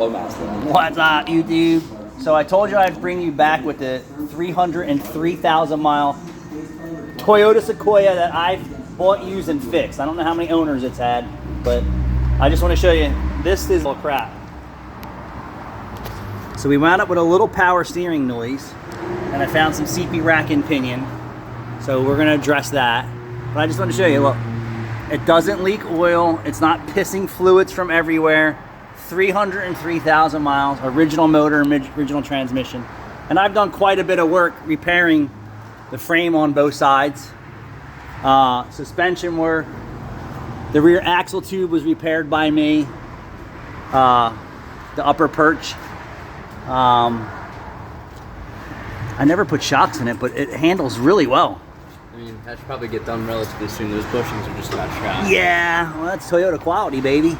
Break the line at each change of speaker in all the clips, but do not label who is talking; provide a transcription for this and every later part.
What's up, YouTube? So I told you I'd bring you back with the 303,000 mile Toyota Sequoia that I've bought, used, and fixed. I don't know how many owners it's had, but I just want to show you. This is all crap. So we wound up with a little power steering noise, and I found some CP rack and pinion. So we're gonna address that. But I just want to show you, look, it doesn't leak oil. It's not pissing fluids from everywhere. 303,000 miles, original motor, original transmission. And I've done quite a bit of work repairing the frame on both sides. Suspension work. The rear axle tube was repaired by me. The upper perch. I never put shocks in it, but it handles really well.
I mean, that should probably get done relatively soon. Those bushings are just about shot.
Yeah, well, that's Toyota quality, baby.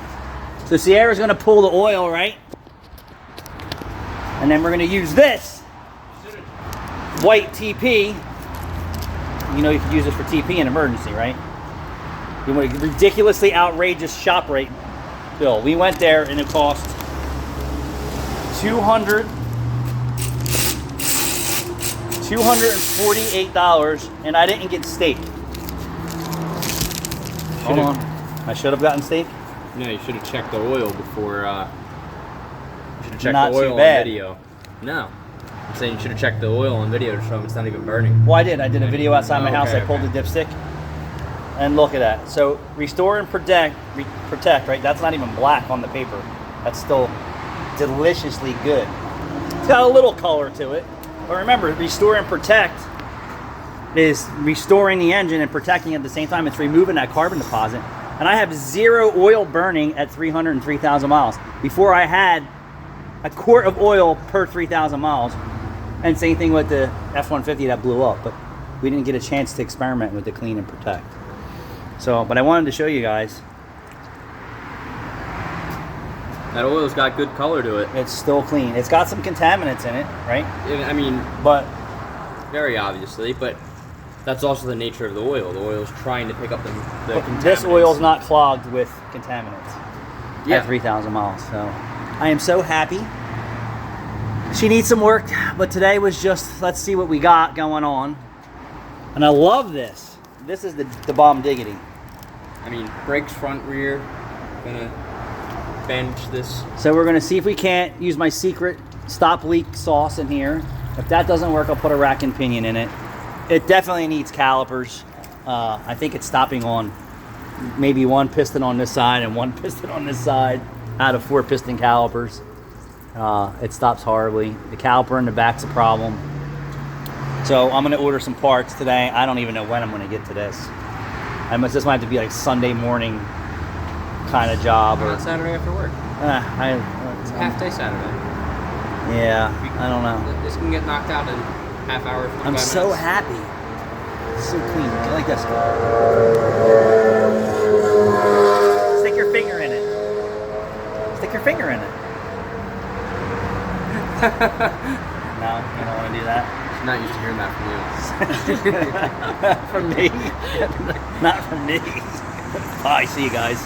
So Sierra's gonna pull the oil, right? And then we're gonna use this white TP. You know you can use this for TP in emergency, right? You want a ridiculously outrageous shop rate bill. We went there and it cost $248, and I didn't get steak. Hold on, I should have gotten steak.
No, you should have checked the oil before. You should have checked
Not
the oil
too
on
bad.
video. No, I'm saying you should have checked the oil on video to show them it's not even burning.
Well, I did. I did a video outside my house.
Okay,
I pulled the dipstick, and look at that. So restore and protect, right? That's not even black on the paper. That's still deliciously good. It's got a little color to it, but remember, restore and protect is restoring the engine and protecting at the same time. It's removing that carbon deposit. And I have zero oil burning at 303,000 miles. Before I had a quart of oil per 3,000 miles. And same thing with the F-150 that blew up, but we didn't get a chance to experiment with the clean and protect. So, but I wanted to show you guys.
That oil's got good color to it.
It's still clean. It's got some contaminants in it, right?
I mean,
But
very obviously, but that's also the nature of the oil. The oil's trying to pick up the contaminants.
this oil's not clogged with contaminants
Yeah.
at 3,000 miles. So I am so happy. She needs some work, but today was just, let's see what we got going on. And I love this. This is the bomb diggity.
I mean, brakes front, rear. Gonna bench this.
So we're gonna see if we can't use my secret stop leak sauce in here. If that doesn't work, I'll put a rack and pinion in it. It definitely needs calipers. I think it's stopping on maybe one piston on this side and one piston on this side out of 4 piston calipers. It stops horribly. The caliper in the back's a problem. So I'm gonna order some parts today. I don't even know when I'm gonna get to this. This might have to be like Sunday morning kind of job.
Or Saturday after work. It's a half day Saturday.
Yeah, I don't know.
This can get knocked out in half hour.
I'm so
minutes.
happy. It's so clean. I like this. Stick your finger in it. Stick your finger in it. No, you don't want to do that.
I'm not used to hearing that from you.
From me. Not from me. Bye. See you guys.